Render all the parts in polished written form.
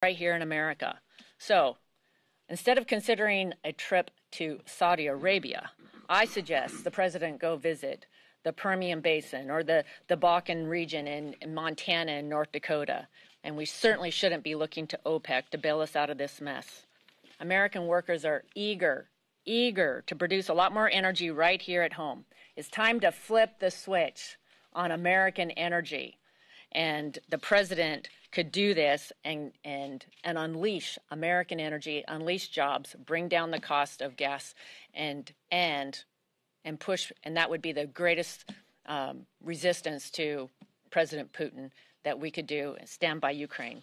right here in America. So instead of considering a trip to Saudi Arabia, I suggest the president go visit the Permian Basin or the Bakken region in Montana and North Dakota. And we certainly shouldn't be looking to OPEC to bail us out of this mess. American workers are eager to produce a lot more energy right here at home. It's time to flip the switch on American energy. And the president could do this and unleash American energy, unleash jobs, bring down the cost of gas, and push, and that would be the greatest resistance to President Putin that we could do, stand by Ukraine.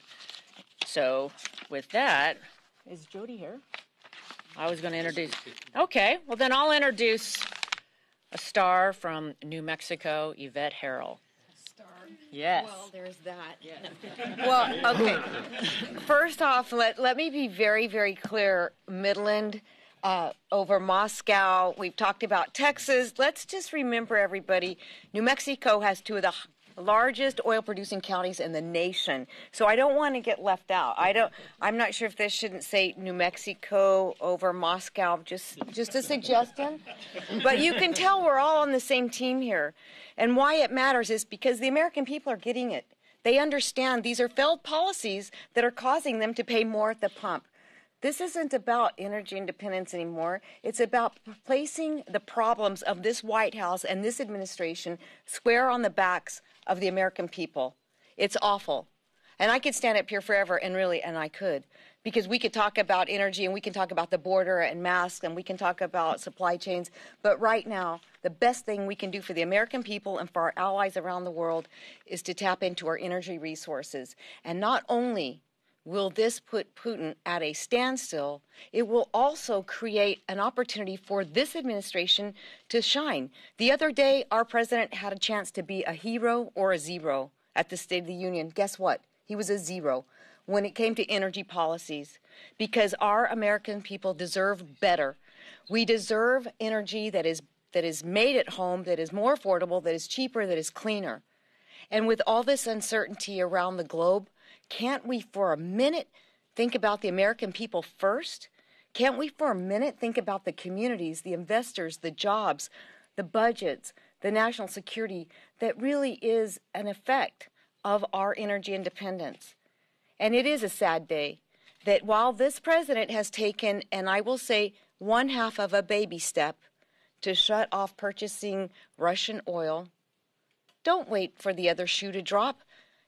So with that, is Jody here? I was going to introduce. Okay, well then I'll introduce a star from New Mexico, Yvette Harrell. Yes. Well, there's that. Yes. Well, okay. First off, let me be very, very clear. Midland over Moscow. We've talked about Texas. Let's just remember, everybody, New Mexico has two of the largest oil-producing counties in the nation. So I don't want to get left out. I'm not sure if this shouldn't say New Mexico over Moscow, just a suggestion. But you can tell we're all on the same team here. And why it matters is because the American people are getting it. They understand these are failed policies that are causing them to pay more at the pump. This isn't about energy independence anymore. It's about placing the problems of this White House and this administration square on the backs of the American people. It's awful. And I could stand up here forever, and I could. Because we could talk about energy, and we can talk about the border and masks, and we can talk about supply chains. But right now, the best thing we can do for the American people and for our allies around the world is to tap into our energy resources. And not only will this put Putin at a standstill, it will also create an opportunity for this administration to shine. The other day, our president had a chance to be a hero or a zero at the State of the Union. Guess what? He was a zero when it came to energy policies, because our American people deserve better. We deserve energy that is made at home, that is more affordable, that is cheaper, that is cleaner. And with all this uncertainty around the globe, can't we for a minute think about the American people first? Can't we for a minute think about the communities, the investors, the jobs, the budgets, the national security that really is an effect of our energy independence? And it is a sad day that while this president has taken, and I will say, one half of a baby step to shut off purchasing Russian oil, don't wait for the other shoe to drop.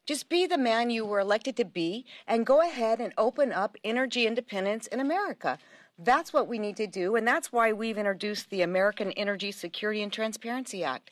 Just be the man you were elected to be and go ahead and open up energy independence in America. That's what we need to do, and that's why we've introduced the American Energy Security and Transparency Act.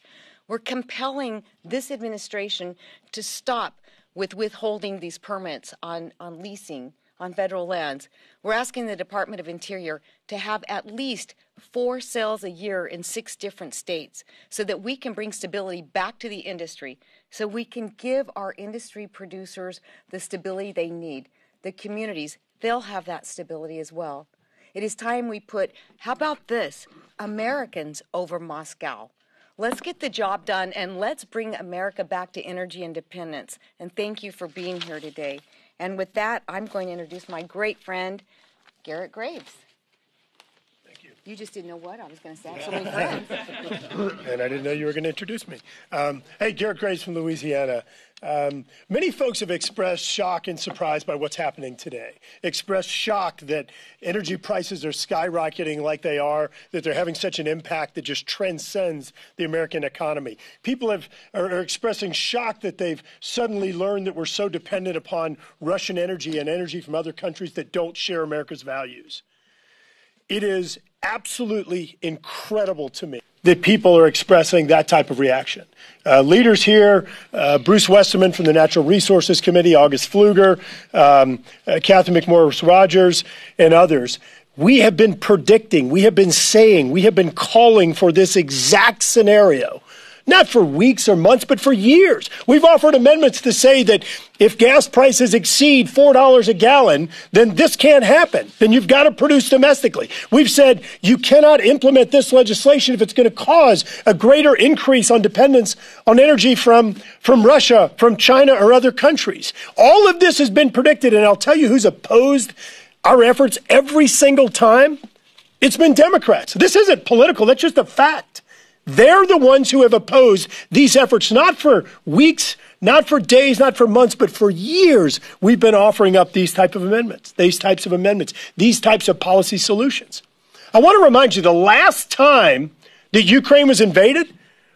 We're compelling this administration to stop with withholding these permits on leasing on federal lands. We're asking the Department of Interior to have at least 4 sales a year in 6 different states so that we can bring stability back to the industry, so we can give our industry producers the stability they need. The communities, they'll have that stability as well. It is time we put, how about this, Americans over Moscow. Let's get the job done, and let's bring America back to energy independence. And thank you for being here today. And with that, I'm going to introduce my great friend, Garrett Graves. Thank you. You just didn't know what I was going to say. I have so many friends. And I didn't know you were going to introduce me. Hey, Garrett Graves from Louisiana. Many folks have expressed shock and surprise by what's happening today, expressed shock that energy prices are skyrocketing like they are, that they're having such an impact that just transcends the American economy. People are expressing shock that they've suddenly learned that we're so dependent upon Russian energy and energy from other countries that don't share America's values. It is absolutely incredible to me that people are expressing that type of reaction. Leaders here, Bruce Westerman from the Natural Resources Committee, August Pfluger, Kathy McMorris-Rogers, and others. We have been predicting, we have been saying, we have been calling for this exact scenario not for weeks or months, but for years. We've offered amendments to say that if gas prices exceed $4 a gallon, then this can't happen. Then you've got to produce domestically. We've said you cannot implement this legislation if it's going to cause a greater increase on dependence on energy from Russia, from China, or other countries. All of this has been predicted, and I'll tell you who's opposed our efforts every single time. It's been Democrats. This isn't political. That's just a fact. They're the ones who have opposed these efforts, not for weeks, not for days, not for months, but for years. We've been offering up these types of amendments, these types of policy solutions. I want to remind you, the last time that Ukraine was invaded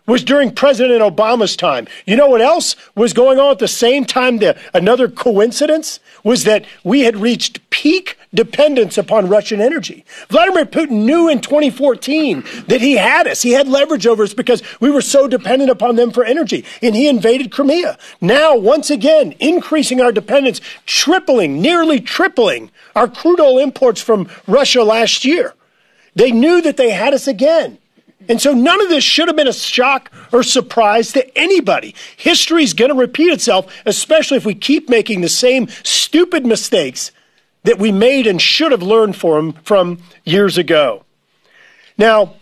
was during President Obama's time. You know what else was going on at the same time? Another coincidence was that we had reached peak dependence upon Russian energy. Vladimir Putin knew in 2014 that he had us. He had leverage over us because we were so dependent upon them for energy, and he invaded Crimea. Now, once again, increasing our dependence, nearly tripling our crude oil imports from Russia last year. They knew that they had us again. And so none of this should have been a shock or surprise to anybody. History is going to repeat itself, especially if we keep making the same stupid mistakes that we made and should have learned from years ago. Now,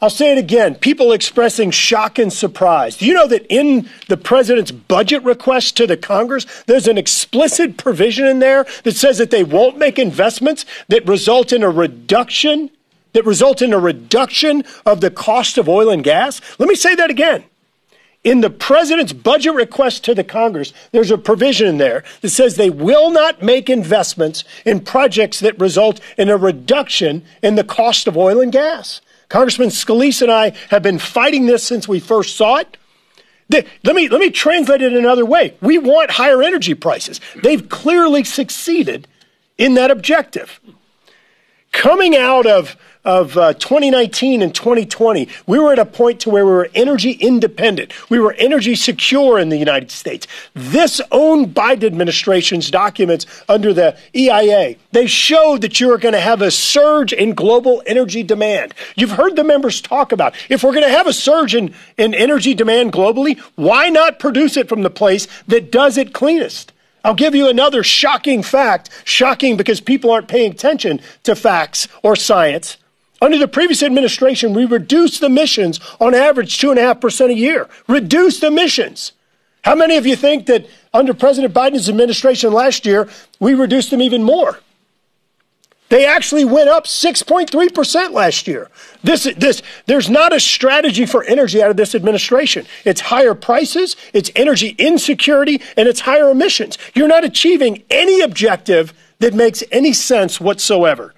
I'll say it again, people expressing shock and surprise. Do you know that in the president's budget request to the Congress, there's an explicit provision in there that says that they won't make investments that result in a reduction of the cost of oil and gas? Let me say that again. In the president's budget request to the Congress, there's a provision in there that says they will not make investments in projects that result in a reduction in the cost of oil and gas. Congressman Scalise and I have been fighting this since we first saw it. Let me translate it another way. We want higher energy prices. They've clearly succeeded in that objective. Coming out of 2019 and 2020, we were at a point to where we were energy independent. We were energy secure in the United States. This own Biden administration's documents under the EIA, they showed that you are going to have a surge in global energy demand. You've heard the members talk about, if we're going to have a surge in energy demand globally, why not produce it from the place that does it cleanest? I'll give you another shocking fact, shocking because people aren't paying attention to facts or science. Under the previous administration, we reduced emissions on average 2.5% a year. Reduced emissions. How many of you think that under President Biden's administration last year, we reduced them even more? They actually went up 6.3% last year. There's not a strategy for energy out of this administration. It's higher prices, it's energy insecurity, and it's higher emissions. You're not achieving any objective that makes any sense whatsoever.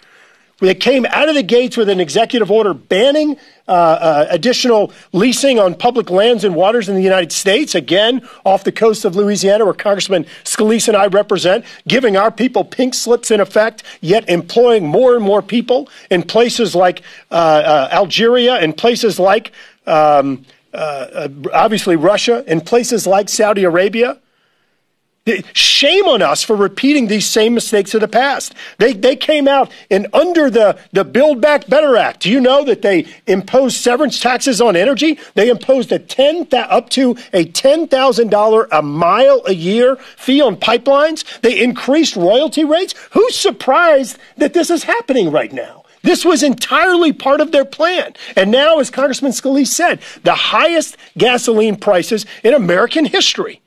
They came out of the gates with an executive order banning additional leasing on public lands and waters in the United States, again, off the coast of Louisiana, where Congressman Scalise and I represent, giving our people pink slips in effect, yet employing more and more people in places like Algeria, in places like, obviously, Russia, in places like Saudi Arabia. Shame on us for repeating these same mistakes of the past. They came out and under the Build Back Better Act. Do you know that they imposed severance taxes on energy? They imposed up to a $10,000 a mile a year fee on pipelines. They increased royalty rates. Who's surprised that this is happening right now? This was entirely part of their plan. And now, as Congressman Scalise said, the highest gasoline prices in American history.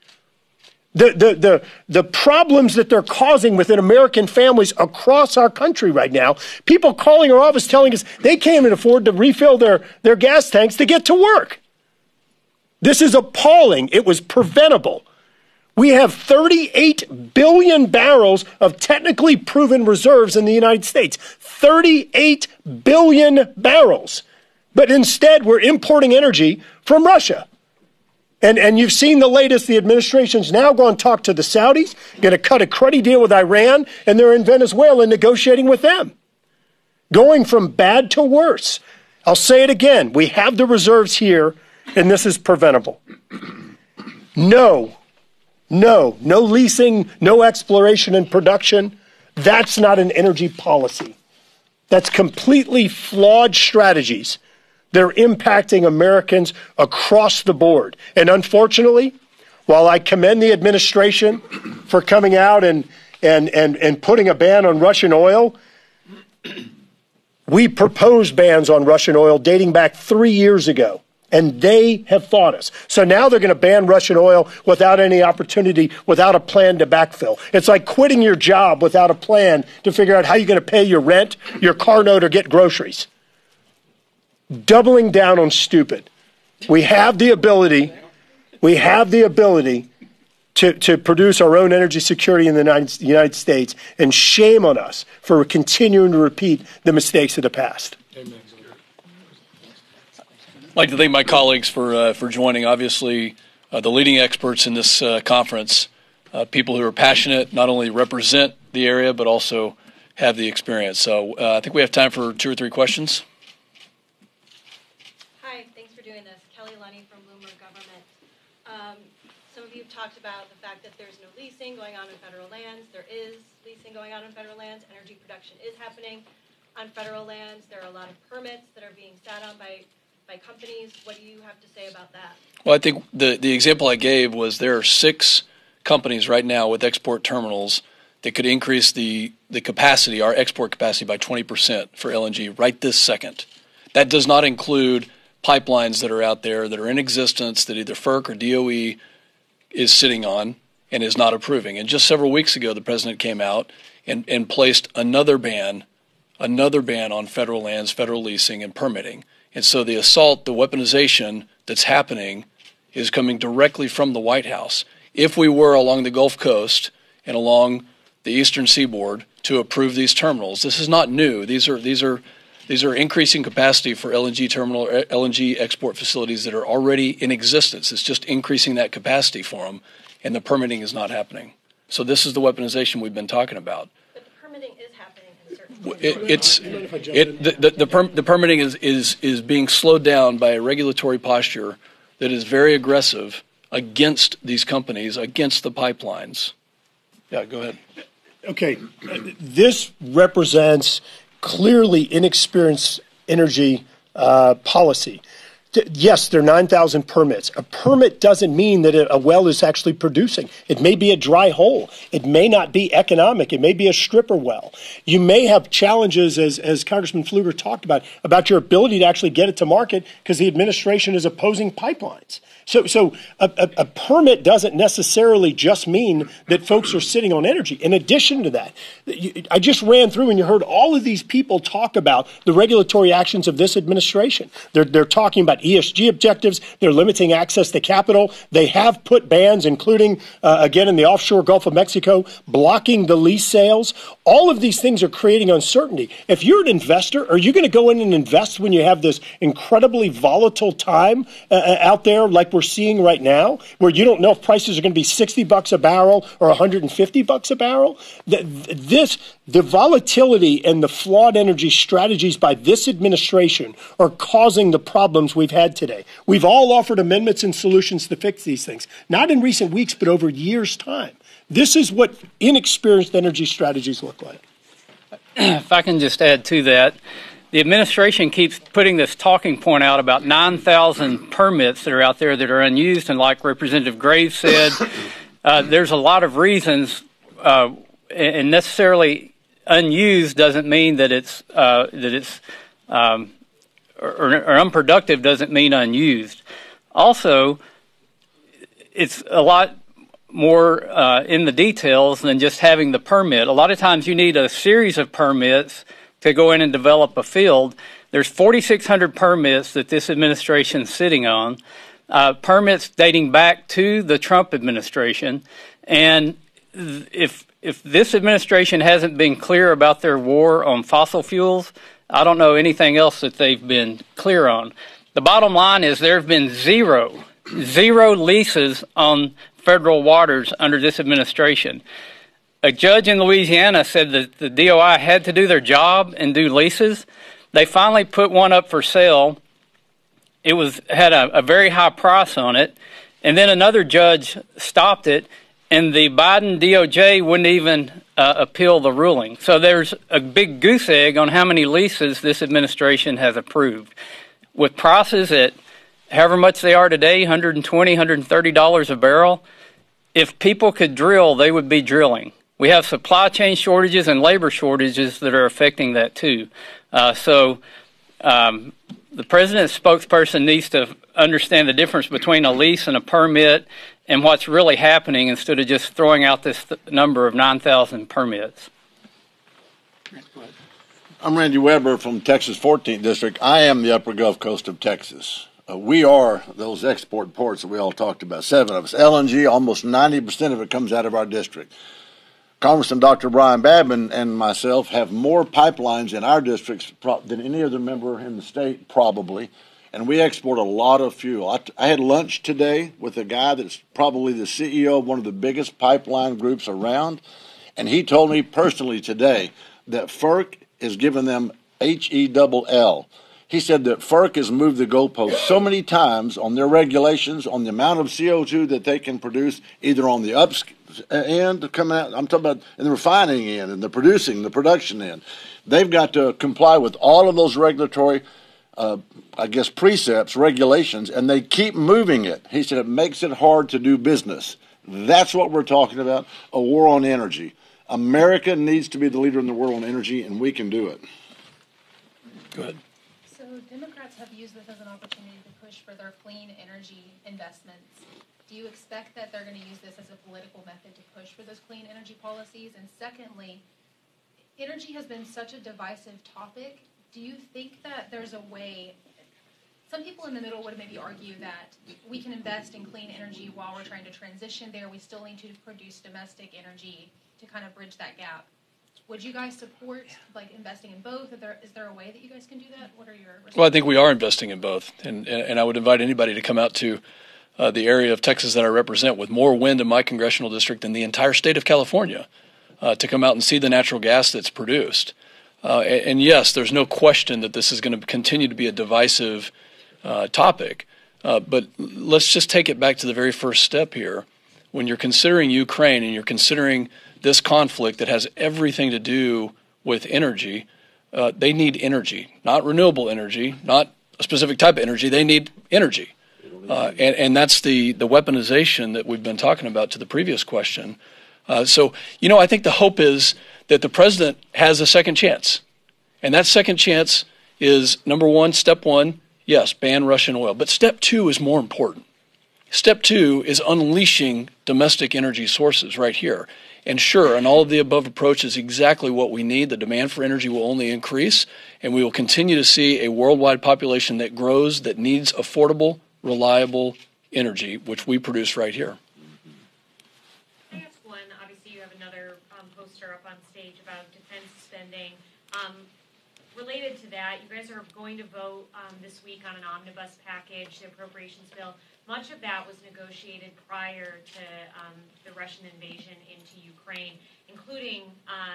The problems that they're causing within American families across our country right now, people calling our office telling us they can't even afford to refill their gas tanks to get to work. This is appalling. It was preventable. We have 38 billion barrels of technically proven reserves in the United States. 38 billion barrels. But instead, we're importing energy from Russia. And you've seen the latest. The administration's now going to talk to the Saudis, going to cut a cruddy deal with Iran, and they're in Venezuela negotiating with them. Going from bad to worse. I'll say it again. We have the reserves here, and this is preventable. No leasing, no exploration and production. That's not an energy policy. That's completely flawed strategies They're impacting Americans across the board. And unfortunately, while I commend the administration for coming out and putting a ban on Russian oil, we proposed bans on Russian oil dating back 3 years ago, and they have fought us. So now they're going to ban Russian oil without any opportunity, without a plan to backfill. It's like quitting your job without a plan to figure out how you're going to pay your rent, your car note, or get groceries. Doubling down on stupid. We have the ability to produce our own energy security in the United States, and shame on us for continuing to repeat the mistakes of the past. Amen. I'd like to thank my colleagues for joining. Obviously, the leading experts in this conference, people who are passionate, not only represent the area, but also have the experience. So I think we have time for 2 or 3 questions. Hi, thanks for doing this. Kelly Lunny from Bloomberg Government. Some of you have talked about the fact that there's no leasing going on in federal lands. There is leasing going on in federal lands. Energy production is happening on federal lands. There are a lot of permits that are being sat on by companies. What do you have to say about that? Well, I think the example I gave was there are 6 companies right now with export terminals that could increase the capacity, our export capacity, by 20% for LNG right this second. That does not include pipelines that are out there that are in existence that either FERC or DOE is sitting on and is not approving. And just several weeks ago, the president came out and placed another ban on federal lands, federal leasing, and permitting. And so the assault, the weaponization that's happening is coming directly from the White House. If we were along the Gulf Coast and along the eastern seaboard to approve these terminals, this is not new. These are increasing capacity for LNG terminal, LNG export facilities that are already in existence. It's just increasing that capacity for them, and the permitting is not happening. So this is the weaponization we've been talking about. But the permitting is happening in certain The permitting is being slowed down by a regulatory posture that is very aggressive against these companies, against the pipelines. Yeah, go ahead. Okay, this represents clearly inexperienced energy policy. Yes, there are 9,000 permits. A permit doesn't mean that a well is actually producing. It may be a dry hole. It may not be economic. It may be a stripper well. You may have challenges, as Congressman Pfluger talked about your ability to actually get it to market because the administration is opposing pipelines. So a permit doesn't necessarily just mean that folks are sitting on energy. In addition to that, I just ran through and you heard all of these people talk about the regulatory actions of this administration. They're talking about ESG objectives. They're limiting access to capital. They have put bans, including, again, in the offshore Gulf of Mexico, blocking the lease sales. All of these things are creating uncertainty. If you're an investor, are you going to go in and invest when you have this incredibly volatile time out there like we're seeing right now, where you don't know if prices are going to be $60 a barrel or $150 a barrel? The volatility and the flawed energy strategies by this administration are causing the problems we've had today. We've all offered amendments and solutions to fix these things, not in recent weeks, but over years' time. This is what inexperienced energy strategies look like. If I can just add to that, the administration keeps putting this talking point out about 9,000 permits that are out there that are unused, and like Representative Graves said, there's a lot of reasons, and necessarily unused doesn't mean that it's or unproductive doesn't mean unused. Also, it's a lot more in the details than just having the permit. A lot of times you need a series of permits to go in and develop a field. There's 4,600 permits that this administration is sitting on, permits dating back to the Trump administration. And if this administration hasn't been clear about their war on fossil fuels, I don't know anything else that they've been clear on. The bottom line is there have been zero leases on federal waters under this administration. A judge in Louisiana said that the DOI had to do their job and do leases. They finally put one up for sale. It had a very high price on it, and then another judge stopped it, and the Biden DOJ wouldn't even appeal the ruling. So there's a big goose egg on how many leases this administration has approved. with prices at however much they are today, $120, $130 a barrel, if people could drill, they would be drilling. We have supply chain shortages and labor shortages that are affecting that too. So the president's spokesperson needs to understand the difference between a lease and a permit and what's really happening instead of just throwing out this number of 9,000 permits. I'm Randy Weber from Texas 14th District. I am the upper Gulf Coast of Texas. We are those export ports that we all talked about, 7 of us. LNG, almost 90% of it comes out of our district. Congressman Dr. Brian Babin and myself have more pipelines in our districts than any other member in the state, probably, and we export a lot of fuel. I had lunch today with a guy that's probably the CEO of one of the biggest pipeline groups around, and he told me personally today that FERC is giving them HELL. He said that FERC has moved the goalpost so many times on their regulations, on the amount of CO2 that they can produce, either on the end coming out, I'm talking about in the refining end and the production end. They've got to comply with all of those regulatory, precepts, regulations, and they keep moving it. He said it makes it hard to do business. That's what we're talking about, a war on energy. America needs to be the leader in the world on energy, and we can do it. Go ahead. So Democrats have used this as an opportunity to push for their clean energy investments. Do you expect that they're going to use this as a political method to push for those clean energy policies? And secondly, energy has been such a divisive topic. Do you think that there's a way, some people in the middle would maybe argue that we can invest in clean energy while we're trying to transition there. We still need to produce domestic energy to kind of bridge that gap. Would you guys support investing in both? Is there a way that you guys can do that? What are your responses? Well, I think we are investing in both, and I would invite anybody to come out to the area of Texas that I represent with more wind in my congressional district than the entire state of California to come out and see the natural gas that's produced. And yes, there's no question that this is going to continue to be a divisive topic, but let's just take it back to the very first step here. When you're considering Ukraine and you're considering this conflict that has everything to do with energy, they need energy, not renewable energy, not a specific type of energy. They need energy. And that's the weaponization that we've been talking about to the previous question. So, I think the hope is that the president has a second chance. And that second chance is, number one, step one, yes, ban Russian oil. But step two is more important. Step two is unleashing domestic energy sources right here. And sure, an all of the above approach is exactly what we need. The demand for energy will only increase, and we will continue to see a worldwide population that grows that needs affordable, reliable energy, which we produce right here. I ask one, obviously you have another poster up on stage about defense spending. Related to that, you guys are going to vote this week on an omnibus package, the appropriations bill. Much of that was negotiated prior to the Russian invasion into Ukraine, including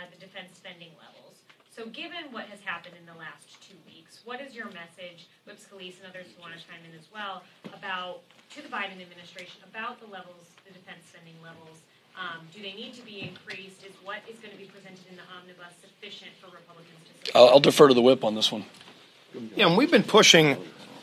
the defense spending levels. So given what has happened in the last 2 weeks, what is your message, Whip Scalise and others who want to chime in as well, to the Biden administration about the levels, the defense spending levels? Do they need to be increased? Is what is going to be presented in the omnibus sufficient for Republicans to support? I'll defer to the Whip on this one. Yeah, and we've been pushing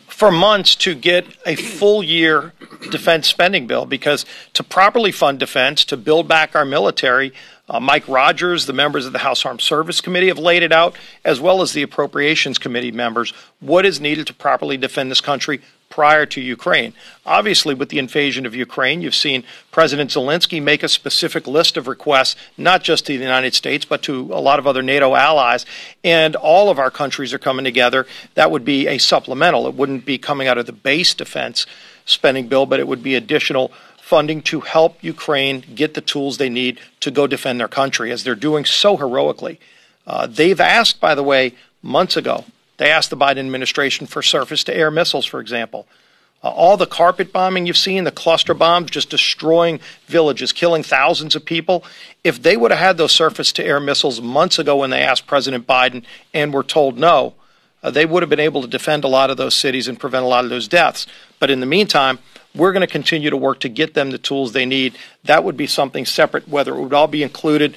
for months to get a full year defense spending bill, because to properly fund defense, to build back our military, Mike Rogers, the members of the House Armed Service Committee have laid it out, as well as the Appropriations Committee members, what is needed to properly defend this country prior to Ukraine. Obviously, with the invasion of Ukraine, you've seen President Zelensky make a specific list of requests, not just to the United States, but to a lot of other NATO allies, and all of our countries are coming together. That would be a supplemental. It wouldn't be coming out of the base defense spending bill, but it would be additional funding to help Ukraine get the tools they need to go defend their country, as they're doing so heroically. They've asked, by the way, months ago, they asked the Biden administration for surface-to-air missiles, for example. All the carpet bombing you've seen, the cluster bombs just destroying villages, killing thousands of people. If they would have had those surface-to-air missiles months ago when they asked President Biden and were told no, they would have been able to defend a lot of those cities and prevent a lot of those deaths. But in the meantime, we're going to continue to work to get them the tools they need. That would be something separate, whether it would all be included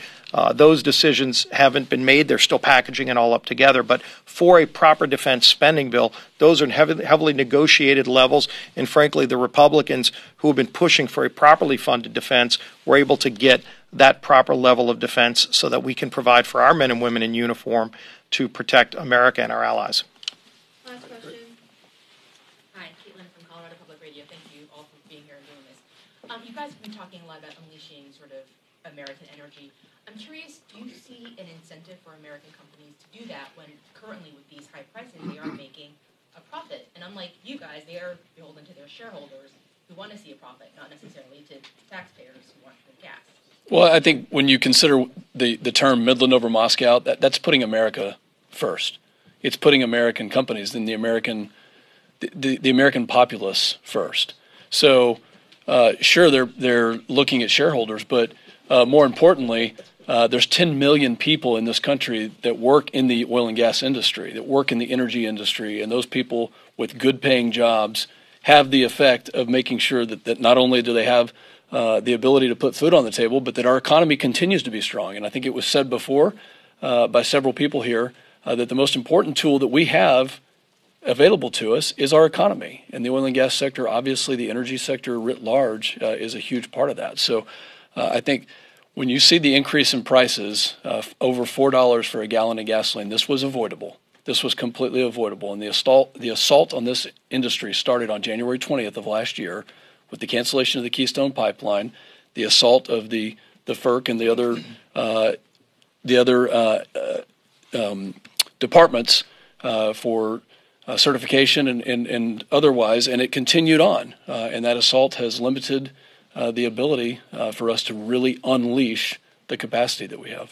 Those decisions haven't been made. They're still packaging it all up together. But for a proper defense spending bill, those are heavily negotiated levels. And frankly, the Republicans who have been pushing for a properly funded defense were able to get that proper level of defense so that we can provide for our men and women in uniform to protect America and our allies. Last question. Hi, Caitlin from Colorado Public Radio. Thank you all for being here and doing this. You guys have been talking a lot about unleashing sort of American energy. I'm curious, do you see an incentive for American companies to do that when currently with these high prices they are making a profit? And unlike you guys, they are beholden to their shareholders who want to see a profit, not necessarily to taxpayers who want the gas. Well, I think when you consider the term Midland over Moscow, that's putting America first. It's putting American companies and the American populace first. So sure, they're looking at shareholders, but more importantly, there's 10 million people in this country that work in the oil and gas industry, that work in the energy industry, and those people with good paying jobs have the effect of making sure that not only do they have the ability to put food on the table, but that our economy continues to be strong. And I think it was said before by several people here that the most important tool that we have available to us is our economy. And the oil and gas sector, obviously the energy sector writ large, is a huge part of that. So I think when you see the increase in prices over $4 for a gallon of gasoline, this was avoidable. This was completely avoidable. And the assault on this industry started on January 20th of last year with the cancellation of the Keystone Pipeline, the assault of the FERC and the other departments for certification and otherwise, and it continued on. And that assault has limited the ability for us to really unleash the capacity that we have.